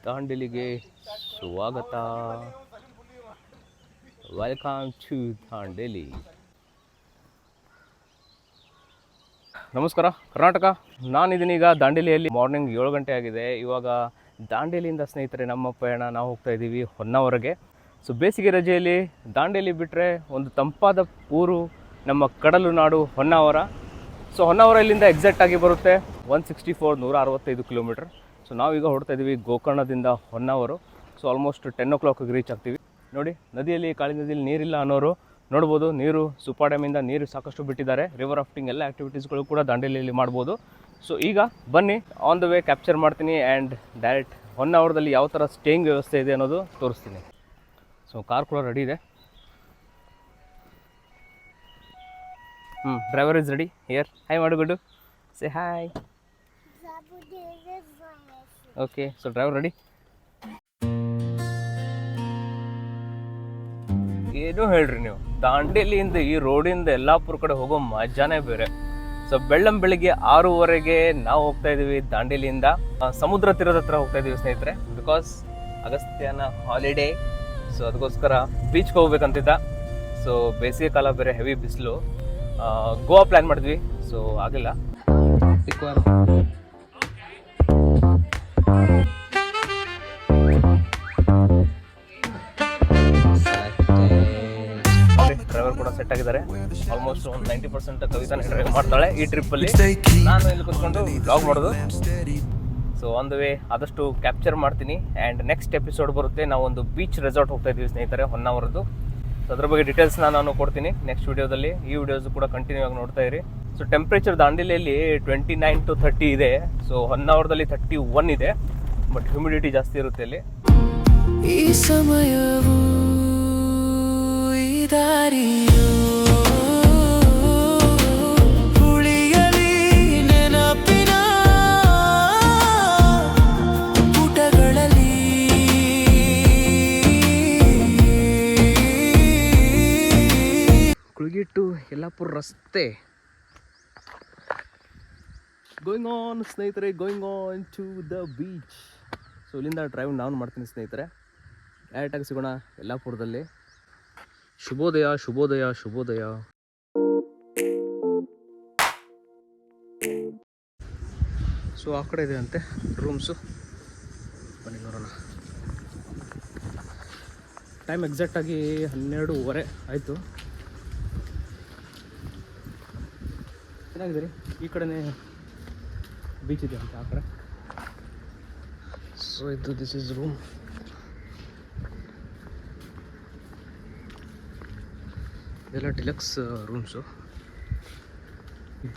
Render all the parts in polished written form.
ದಾಂಡೇಲಿಗೆ ಸ್ವಾಗತ. Welcome to Dandeli. ನಮಸ್ಕಾರ ಕರ್ನಾಟಕ. ನಾನಿದ್ದೀನಿ ಈಗ ದಾಂಡೇಲಿಯಲ್ಲಿ. ಮಾರ್ನಿಂಗ್ 7 ಗಂಟೆ ಆಗಿದೆ. ಇವಾಗ ದಾಂಡೇಲಿಯಿಂದ ಸ್ನೇಹಿತರೆ ನಮ್ಮ ಪಯಣ ನಾವು ಹೋಗ್ತಾ ಇದ್ದೀವಿ ಹೊನ್ನಾವರಗೆ. ಸೊ ಬೇಸಿಗೆ ರಜೆಯಲ್ಲಿ ದಾಂಡೇಲಿ ಬಿಟ್ಟರೆ ಒಂದು ತಂಪಾದ ಊರು ನಮ್ಮ ಕಡಲು ನಾಡು ಹೊನ್ನಾವರ. ಸೊ ಹೊನ್ನಾವರ ಇಲ್ಲಿಂದ ಎಕ್ಸಾಕ್ಟ್ ಆಗಿ ಬರುತ್ತೆ 165 ಕಿಲೋಮೀಟರ್. ಸೊ ನಾವೀಗ ಹೊಡ್ತಾ ಇದ್ದೀವಿ ಗೋಕರ್ಣದಿಂದ Honnavar. So almost 10 o'clock reach ಆಗ್ತೀವಿ. ನೋಡಿ, ನದಿಯಲ್ಲಿ ಕಾಳಿ ನದಿಯಲ್ಲಿ ನೀರಿಲ್ಲ ಅನ್ನೋರು ನೋಡ್ಬೋದು. ನೀರು ಸುಪಾ ಡ್ಯಾಮಿಂದ ನೀರು ಸಾಕಷ್ಟು ಬಿಟ್ಟಿದ್ದಾರೆ. ರಿವರ್ ರಾಫ್ಟಿಂಗ್ ಎಲ್ಲ ಆ್ಯಕ್ಟಿವಿಟೀಸ್ಗಳು ಕೂಡ ದಾಂಡೇಲಿಯಲ್ಲಿ ಮಾಡ್ಬೋದು. ಸೊ ಈಗ ಬನ್ನಿ, ಆನ್ ದ ವೇ ಕ್ಯಾಪ್ಚರ್ ಮಾಡ್ತೀನಿ ಆ್ಯಂಡ್ ಡೈರೆಕ್ಟ್ ಹೊನ್ನಾವರದಲ್ಲಿ ಯಾವ ಥರ ಸ್ಟೇಯಿಂಗ್ ವ್ಯವಸ್ಥೆ ಇದೆ ಅನ್ನೋದು ತೋರಿಸ್ತೀನಿ. ಸೊ ಕಾರ್ ಕೂಡ ರೆಡಿ ಇದೆ. Driver is ready here. Hi ಮಾಡು Guddu, say hi. Okay, so driver ready. ಏನೂ ಹೇಳ್ರಿ ನೀವು, ದಾಂಡೇಲಿಯಿಂದ ಈ ರೋಡಿಂದ ಯಲ್ಲಾಪುರ ಕಡೆ ಹೋಗೋ ಮಜಾನೇ ಬೇರೆ. ಸೊ ಬೆಳ್ಳಂಬೆಳಿಗ್ಗೆ 6:30 ನಾವು ಹೋಗ್ತಾ ಇದ್ದೀವಿ ದಾಂಡೇಲಿಯಿಂದ. ಸಮುದ್ರ ತೀರದ ಹತ್ರ ಹೋಗ್ತಾ ಇದ್ದೀವಿ ಸ್ನೇಹಿತರೆ, ಬಿಕಾಸ್ ಅಗಸ್ತ್ಯನ ಹಾಲಿಡೇ. ಸೊ ಅದಕ್ಕೋಸ್ಕರ ಬೀಚ್ಗೆ ಹೋಗ್ಬೇಕಂತಿದ್ದ. ಸೊ ಬೇಸಿಗೆ ಕಾಲ ಬೇರೆ, ಹೆವಿ ಬಿಸಿಲು. ಗೋವಾ ಪ್ಲ್ಯಾನ್ ಮಾಡಿದ್ವಿ, ಸೊ ಆಗಿಲ್ಲ. ಡ್ರೈವರ್ ಕೂಡ ಸೆಟ್ ಆಗಿದ್ದಾರೆ. ಆಲ್ಮೋಸ್ಟ್ ಒಂದು 90% ಕವಿತಾನೆ ಡ್ರೈವ್ ಮಾಡ್ತಾಳೆ ಈ ಟ್ರಿಪ್ಪಲ್ಲಿ. ನಾನು ಇಲ್ಲಿ ಕೂತ್ಕೊಂಡು ಬ್ಲಾಗ್ ಮಾಡೋದು. ಸೊ ಆನ್ ದ ವೇ ಆದಷ್ಟು ಕ್ಯಾಪ್ಚರ್ ಮಾಡ್ತೀನಿ. ಆ್ಯಂಡ್ ನೆಕ್ಸ್ಟ್ ಎಪಿಸೋಡ್ ಬರುತ್ತೆ, ನಾವು ಒಂದು ಬೀಚ್ ರೆಸಾರ್ಟ್ ಹೋಗ್ತಾ ಇದ್ದೀವಿ ಸ್ನೇಹಿತರೆ, ಹೊನ್ನಾವರದ್ದು. ಸೊ ಅದ್ರ ಬಗ್ಗೆ ಡೀಟೇಲ್ಸ್ನ ನಾನು ಕೊಡ್ತೀನಿ ನೆಕ್ಸ್ಟ್ ವಿಡಿಯೋದಲ್ಲಿ. ಈ ವಿಡಿಯೋಸ್ ಕೂಡ ಕಂಟಿನ್ಯೂ ಆಗಿ ನೋಡ್ತಾ ಇರಿ. ಸೊ ಟೆಂಪ್ರೇಚರ್ ದಾಂಡೇಲಿಯಲ್ಲಿ 29 to 30 ಇದೆ. ಸೊ ಹೊನ್ನಾವರದಲ್ಲಿ 31 ಇದೆ. ಬಟ್ ಹ್ಯೂಮಿಡಿಟಿ ಜಾಸ್ತಿ ಇರುತ್ತೆ ಅಲ್ಲಿ. ಈ ಸಮಯವು ಕುಳಗಿ ಟು ಯಲ್ಲಾಪುರ ರಸ್ತೆ ಗೋಯಿಂಗ್ ಆನ್ ಸ್ನೇಹಿತರೆ, going on to the beach. So ಇಲ್ಲಿಂದ ಡ್ರೈವ್ ನಾನು ಮಾಡ್ತೀನಿ ಸ್ನೇಹಿತರೆ. ಡೈರೆಕ್ಟಾಗಿ ಸಿಗೋಣ ಯಲ್ಲಾಪುರದಲ್ಲಿ. ಶುಭೋದಯ ಶುಭೋದಯ ಶುಭೋದಯ. ಸೊ ಆ ಕಡೆ ಇದೆ ಅಂತೆ ರೂಮ್ಸು, ಬನ್ನಿ ನೋಡೋಣ. ಟೈಮ್ ಎಕ್ಸಾಕ್ಟಾಗಿ 12:30 ಆಯಿತು. ಚೆನ್ನಾಗಿದೆ ರೀ, ಈ ಕಡೆನೇ ಬೀಚ್ ಇದೆ ಅಂತ ಆ ಕಡೆ. ಸೊ ಇದು ದಿಸ್ ಇಸ್ ರೂಮ್. ಇದೆಲ್ಲ ಡಿಲಕ್ಸ್ ರೂಮ್ಸು.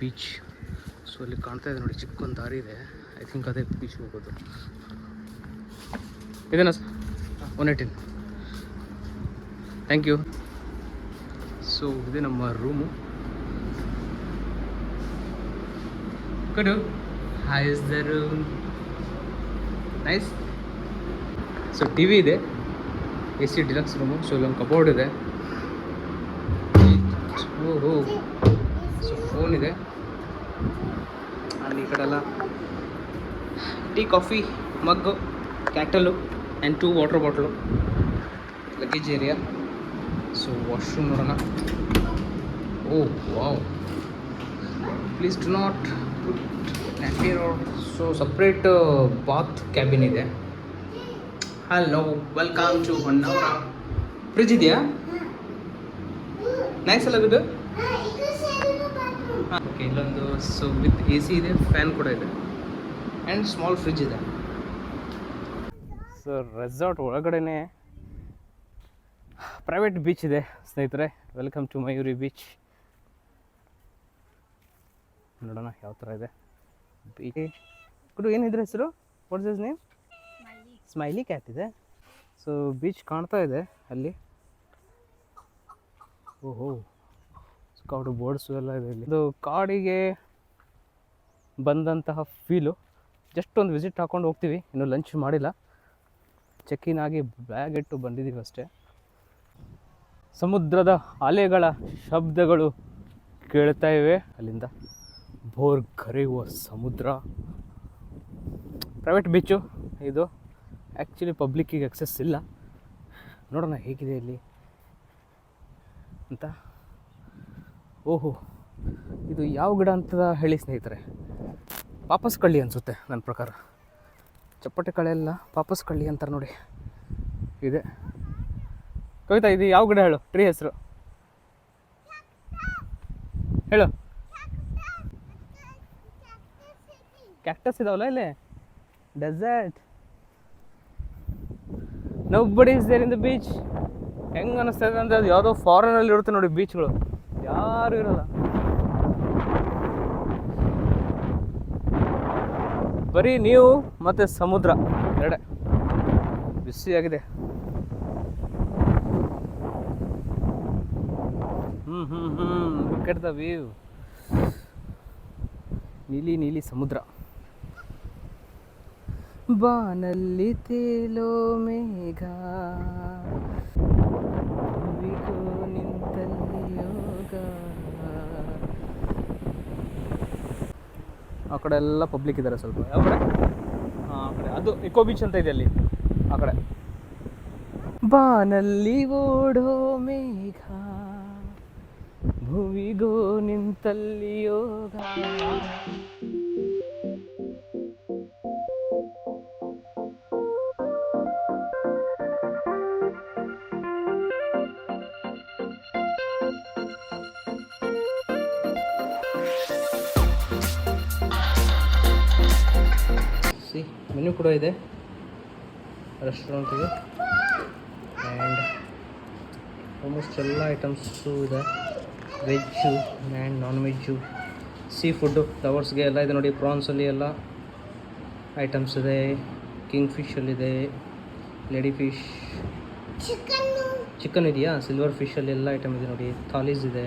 ಬೀಚ್. ಸೊ ಅಲ್ಲಿ ಕಾಣ್ತಾ ಇದೆ ನೋಡಿ, ಚಿಕ್ಕೊಂದು ದಾರಿ ಇದೆ. ಐ ಥಿಂಕ್ ಅದೇ ಬೀಚ್ ಹೋಗೋದು. ಇದೇನಾ ಸರ್? 118. Thank you. ಸೊ ಇದೆ ನಮ್ಮ room. Kudu, how is the room? Nice. So TV ಇದೆ, AC ಡಿಲಕ್ಸ್ ರೂಮು. ಸೊ ಇಲ್ಲೊಂದು ಕಬೋರ್ಡ್ ಇದೆ. ಓಹೋ, ಸೊ ಫೋನ್ ಇದೆ. ಅಲ್ಲಿ ಈ ಕಡೆ ಎಲ್ಲ tea coffee mug, kettle and 2 water bottle. Luggage area. So washroom ನೋಡೋಣ. Oh wow, please do not put ನ್ಯಾಪಿಯರ್. ಸೊ ಸಪ್ರೇಟ್ ಬಾತ್ ಕ್ಯಾಬಿನ್ ಇದೆ. Hello, welcome to Honnavar. Fridge ಇದೆಯಾ? ನೈಸ್ ಅಲ್ಲ ಇದು? ಹಾಂ, ಓಕೆ. ಇಲ್ಲೊಂದು ಸೊ ವಿತ್ AC ಇದೆ, ಫ್ಯಾನ್ ಕೂಡ ಇದೆ ಆ್ಯಂಡ್ ಸ್ಮಾಲ್ ಫ್ರಿಜ್ ಇದೆ. ಸೊ ರೆಸಾರ್ಟ್ ಒಳಗಡೆನೇ ಪ್ರೈವೇಟ್ ಬೀಚ್ ಇದೆ ಸ್ನೇಹಿತರೆ. Welcome to Mayuri beach. ನೋಡೋಣ ಯಾವ ಥರ ಇದೆ ಬೀಚ್. ಗುರು ಏನಿದ್ರೆ ಹೆಸರು? What's his name? Smiley cat ಇದೆ. ಸೊ ಬೀಚ್ ಕಾಣ್ತಾ ಇದೆ ಅಲ್ಲಿ. ಓಹೋ, ಸ್ಕೌಟ್ ಬೋರ್ಡ್ಸು ಎಲ್ಲ ಇದೆ ಇಲ್ಲಿ. ಇದು ಕಾಡಿಗೆ ಬಂದಂತಹ ಫೀಲು. ಜಸ್ಟ್ ಒಂದು ವಿಸಿಟ್ ಹಾಕ್ಕೊಂಡು ಹೋಗ್ತೀವಿ, ಇನ್ನೂ ಲಂಚ್ ಮಾಡಿಲ್ಲ. ಚೆಕ್ಇನ್ ಆಗಿ ಬ್ಯಾಗ್ ಇಟ್ಟು ಬಂದಿದ್ದೀವಿ ಅಷ್ಟೇ. ಸಮುದ್ರದ ಅಲೆಗಳ ಶಬ್ದಗಳು ಕೇಳ್ತಾ ಇವೆ ಅಲ್ಲಿಂದ. ಬೋರ್ ಕರೆಯುವ ಸಮುದ್ರ. ಪ್ರೈವೇಟ್ ಬೀಚು ಇದು. ಆ್ಯಕ್ಚುಲಿ ಪಬ್ಲಿಕ್ಕಿಗೆ ಅಕ್ಸೆಸ್ ಇಲ್ಲ. ನೋಡೋಣ ಹೇಗಿದೆ ಇಲ್ಲಿ ಅಂತ. ಓಹೋ, ಇದು ಯಾವ ಗಿಡ ಅಂತ ಹೇಳಿ ಸ್ನೇಹಿತರೆ, ಪಾಪಸ್ ಕಳ್ಳಿ ಅನಿಸುತ್ತೆ ನನ್ನ ಪ್ರಕಾರ. ಚಪ್ಪಟೆ ಕಳೆ ಎಲ್ಲ ಪಾಪಸ್ ಕಳ್ಳಿ ಅಂತಾರೆ ನೋಡಿ. ಇದೆ ಕವಿತಾ, ಇದು ಯಾವ ಗಿಡ ಹೇಳು, ಟ್ರೀ ಹೆಸರು ಹೇಳು. ಕ್ಯಾಕ್ಟಸ್ ಇದಾವಲ್ಲ ಇಲ್ಲಿ. Desert, nobody is there in the beach. ಹೆಂಗೆ ಅನ್ನಿಸ್ತಾ ಇದೆ ಅಂದರೆ ಅದು ಯಾವುದೋ ಫಾರಿನಲ್ಲಿ ಇರುತ್ತೆ ನೋಡಿ ಬೀಚ್ಗಳು, ಯಾರು ಇರೋಲ್ಲ, ಬರೀ ನೀವು ಮತ್ತು ಸಮುದ್ರ ಎರಡೇ ಬಿಸಿಯಾಗಿದೆ. Look at the view. ನೀಲಿ ನೀಲಿ ಸಮುದ್ರ. ಬಾನಲ್ಲಿ ತೇಲೋ ಮೇಘ, ಭುವಿಗೋ ನಿಂತಲ್ಲಿ ಯೋಗ. ಆ ಕಡೆ ಎಲ್ಲ ಪಬ್ಲಿಕ್ ಇದ್ದಾರೆ ಸ್ವಲ್ಪ. ಯಾವ ಕಡೆ? ಹಾಂ, ಆ ಕಡೆ ಅದು ಇಕೋ ಬೀಚ್ ಅಂತ ಇದೆ ಅಲ್ಲಿ ಆ ಕಡೆ. ಬಾನಲ್ಲಿ ಓಡೋ ಮೇಘ, ಭುವಿಗೋ ನಿಂತಲ್ಲಿ ಯೋಗ. ಮೆನು ಕೂಡ ಇದೆ ರೆಸ್ಟೋರೆಂಟಿಗೆ, ಆ್ಯಂಡ್ ಆಲ್ಮೋಸ್ಟ್ ಎಲ್ಲ ಐಟಮ್ಸು ಇದೆ, veg and non veg, sea food ಲವರ್ಸ್ಗೆ ಎಲ್ಲ ಇದೆ ನೋಡಿ. ಪ್ರಾನ್ಸಲ್ಲಿ ಎಲ್ಲ ಐಟಮ್ಸ್ ಇದೆ, ಕಿಂಗ್ ಫಿಶಲ್ಲಿದೆ, ಲೇಡಿ ಫಿಶ್, ಚಿಕನ್ ಇದೆಯಾ, ಸಿಲ್ವರ್ ಫಿಶಲ್ಲಿ ಎಲ್ಲ ಐಟಮ್ ಇದೆ ನೋಡಿ, ಥಾಲೀಸ್ ಇದೆ.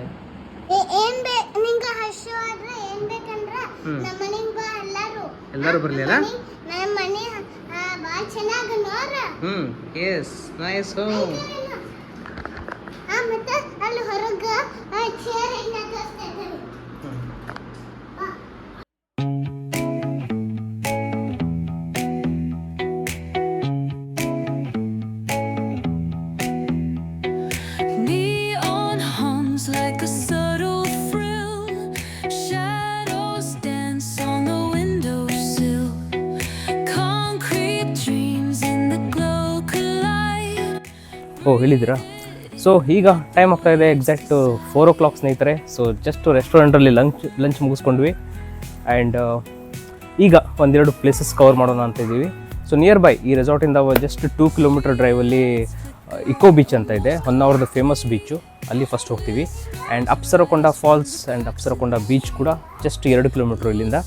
ಎಲ್ಲರೂ ಬರಲಿ ಅಲ್ಲ. Yes nice. Neon hums like a subtle thrill. Shadows dance on the windowsill. Concrete dreams in the glow collide. ಓ, ಹೇಳಿದ್ದೀರಾ? ಸೊ ಈಗ ಟೈಮ್ ಆಗ್ತಾ ಇದೆ ಎಕ್ಸಾಕ್ಟ್ 4 o'clock ಸ್ನೇಹಿತರೆ. ಸೊ ಜಸ್ಟ್ ರೆಸ್ಟೋರೆಂಟಲ್ಲಿ ಲಂಚ್ ಮುಗಿಸ್ಕೊಂಡ್ವಿ, ಆ್ಯಂಡ್ ಈಗ ಒಂದೆರಡು ಪ್ಲೇಸಸ್ ಕವರ್ ಮಾಡೋಣ ಅಂತ ಇದ್ದೀವಿ. ಸೊ ನಿಯರ್ ಬೈ ಈ ರೆಸಾರ್ಟಿಂದ ಜಸ್ಟ್ 2 kilometer ಡ್ರೈವಲ್ಲಿ ಇಕೋ ಬೀಚ್ ಅಂತ ಇದೆ, ಹೊನ್ನಾವರದ ಫೇಮಸ್ ಬೀಚು. ಅಲ್ಲಿ ಫಸ್ಟ್ ಹೋಗ್ತೀವಿ. And Apsarakonda falls and Apsarakonda beach ಕೂಡ ಜಸ್ಟ್ 2 kilometer ಇಲ್ಲಿಂದ.